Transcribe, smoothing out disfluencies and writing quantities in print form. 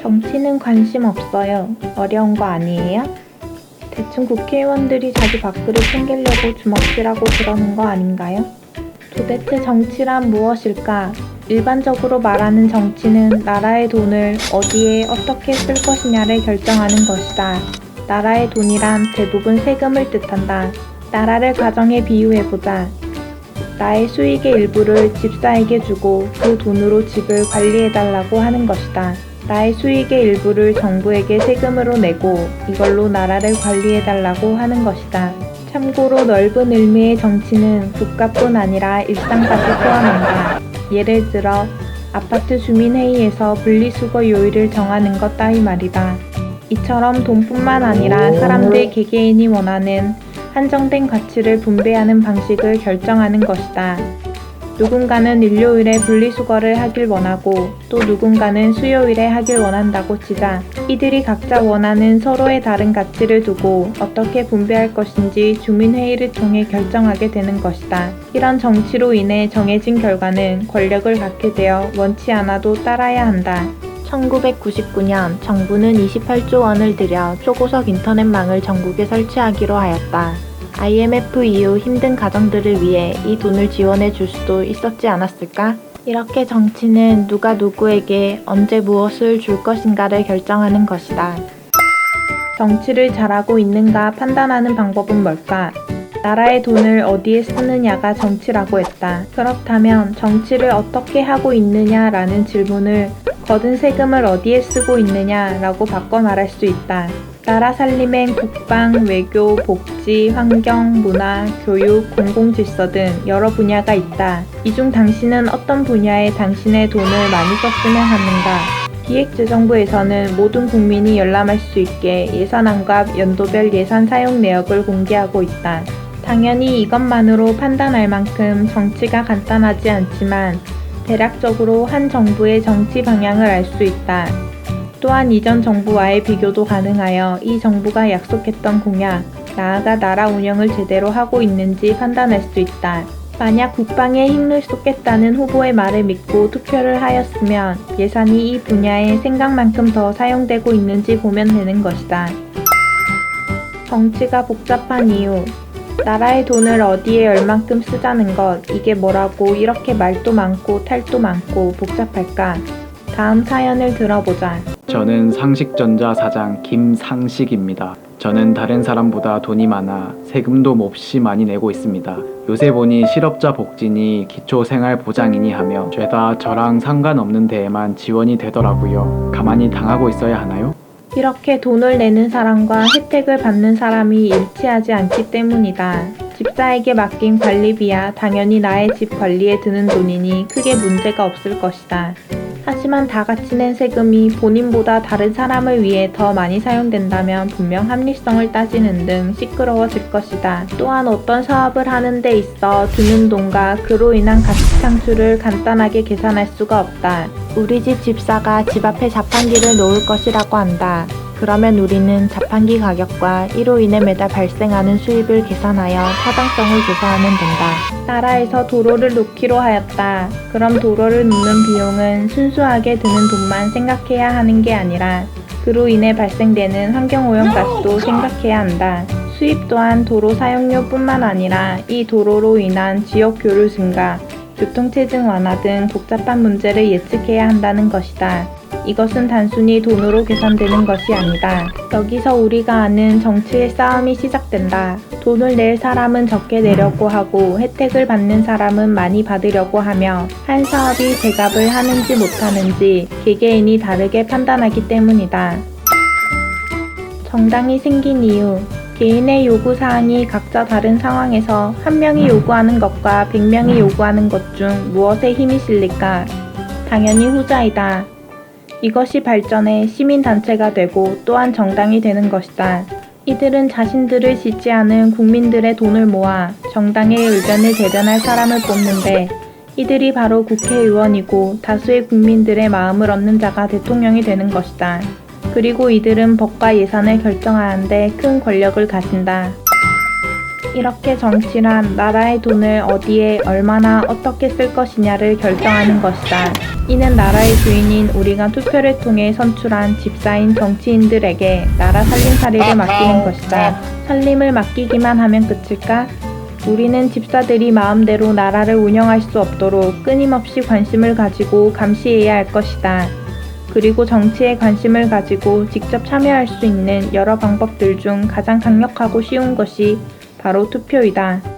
정치는 관심 없어요. 어려운 거 아니에요? 대충 국회의원들이 자기 밥그릇 챙기려고 주먹질하고 그러는 거 아닌가요? 도대체 정치란 무엇일까? 일반적으로 말하는 정치는 나라의 돈을 어디에 어떻게 쓸 것이냐를 결정하는 것이다. 나라의 돈이란 대부분 세금을 뜻한다. 나라를 가정에 비유해보자. 나의 수익의 일부를 집사에게 주고 그 돈으로 집을 관리해달라고 하는 것이다. 나의 수익의 일부를 정부에게 세금으로 내고 이걸로 나라를 관리해달라고 하는 것이다. 참고로 넓은 의미의 정치는 국가뿐 아니라 일상까지 포함한다. 예를 들어 아파트 주민회의에서 분리수거 요일을 정하는 것 따위 말이다. 이처럼 돈뿐만 아니라 사람들 개개인이 원하는 한정된 가치를 분배하는 방식을 결정하는 것이다. 누군가는 일요일에 분리수거를 하길 원하고 또 누군가는 수요일에 하길 원한다고 치자 이들이 각자 원하는 서로의 다른 가치를 두고 어떻게 분배할 것인지 주민회의를 통해 결정하게 되는 것이다. 이런 정치로 인해 정해진 결과는 권력을 갖게 되어 원치 않아도 따라야 한다. 1999년 정부는 28조 원을 들여 초고속 인터넷망을 전국에 설치하기로 하였다. IMF 이후 힘든 가정들을 위해 이 돈을 지원해 줄 수도 있었지 않았을까? 이렇게 정치는 누가 누구에게 언제 무엇을 줄 것인가를 결정하는 것이다. 정치를 잘하고 있는가 판단하는 방법은 뭘까? 나라의 돈을 어디에 쓰느냐가 정치라고 했다. 그렇다면 정치를 어떻게 하고 있느냐라는 질문을 거둔 세금을 어디에 쓰고 있느냐라고 바꿔 말할 수 있다. 나라 살림엔 국방, 외교, 복지, 환경, 문화, 교육, 공공질서 등 여러 분야가 있다. 이 중 당신은 어떤 분야에 당신의 돈을 많이 썼으면 하는가? 기획재정부에서는 모든 국민이 열람할 수 있게 예산안과 연도별 예산 사용 내역을 공개하고 있다. 당연히 이것만으로 판단할 만큼 정치가 간단하지 않지만 대략적으로 한 정부의 정치 방향을 알 수 있다. 또한 이전 정부와의 비교도 가능하여 이 정부가 약속했던 공약, 나아가 나라 운영을 제대로 하고 있는지 판단할 수 있다. 만약 국방에 힘을 쏟겠다는 후보의 말을 믿고 투표를 하였으면 예산이 이 분야에 생각만큼 더 사용되고 있는지 보면 되는 것이다. 정치가 복잡한 이유. 나라의 돈을 어디에 얼만큼 쓰자는 것, 이게 뭐라고 이렇게 말도 많고 탈도 많고 복잡할까? 다음 사연을 들어보자. 저는 상식전자 사장 김상식입니다. 저는 다른 사람보다 돈이 많아 세금도 몹시 많이 내고 있습니다. 요새 보니 실업자 복지니 기초생활보장이니 하며 죄다 저랑 상관없는 데에만 지원이 되더라고요. 가만히 당하고 있어야 하나요? 이렇게 돈을 내는 사람과 혜택을 받는 사람이 일치하지 않기 때문이다. 집사에게 맡긴 관리비야 당연히 나의 집 관리에 드는 돈이니 크게 문제가 없을 것이다. 하지만 다 같이 낸 세금이 본인보다 다른 사람을 위해 더 많이 사용된다면 분명 합리성을 따지는 등 시끄러워질 것이다. 또한 어떤 사업을 하는 데 있어 드는 돈과 그로 인한 가치 창출을 간단하게 계산할 수가 없다. 우리 집 집사가 집 앞에 자판기를 놓을 것이라고 한다. 그러면 우리는 자판기 가격과 이로 인해 매달 발생하는 수입을 계산하여 타당성을 조사하면 된다. 나라에서 도로를 놓기로 하였다. 그럼 도로를 놓는 비용은 순수하게 드는 돈만 생각해야 하는 게 아니라 그로 인해 발생되는 환경오염가스도 생각해야 한다. 수입 또한 도로 사용료뿐만 아니라 이 도로로 인한 지역 교류 증가, 교통체증 완화 등 복잡한 문제를 예측해야 한다는 것이다. 이것은 단순히 돈으로 계산되는 것이 아니다. 여기서 우리가 아는 정치의 싸움이 시작된다. 돈을 낼 사람은 적게 내려고 하고 혜택을 받는 사람은 많이 받으려고 하며 한 사업이 제값을 하는지 못하는지 개개인이 다르게 판단하기 때문이다. 정당이 생긴 이유. 개인의 요구사항이 각자 다른 상황에서 한 명이 요구하는 것과 100명이 요구하는 것 중 무엇에 힘이 실릴까? 당연히 후자이다. 이것이 발전해 시민단체가 되고 또한 정당이 되는 것이다. 이들은 자신들을 지지하는 국민들의 돈을 모아 정당의 의견을 대변할 사람을 뽑는데 이들이 바로 국회의원이고 다수의 국민들의 마음을 얻는 자가 대통령이 되는 것이다. 그리고 이들은 법과 예산을 결정하는데 큰 권력을 가진다. 이렇게 정치란 나라의 돈을 어디에 얼마나 어떻게 쓸 것이냐를 결정하는 것이다. 이는 나라의 주인인 우리가 투표를 통해 선출한 집사인 정치인들에게 나라 살림살이를 맡기는 것이다. 살림을 맡기기만 하면 끝일까? 우리는 집사들이 마음대로 나라를 운영할 수 없도록 끊임없이 관심을 가지고 감시해야 할 것이다. 그리고 정치에 관심을 가지고 직접 참여할 수 있는 여러 방법들 중 가장 강력하고 쉬운 것이 바로 투표이다.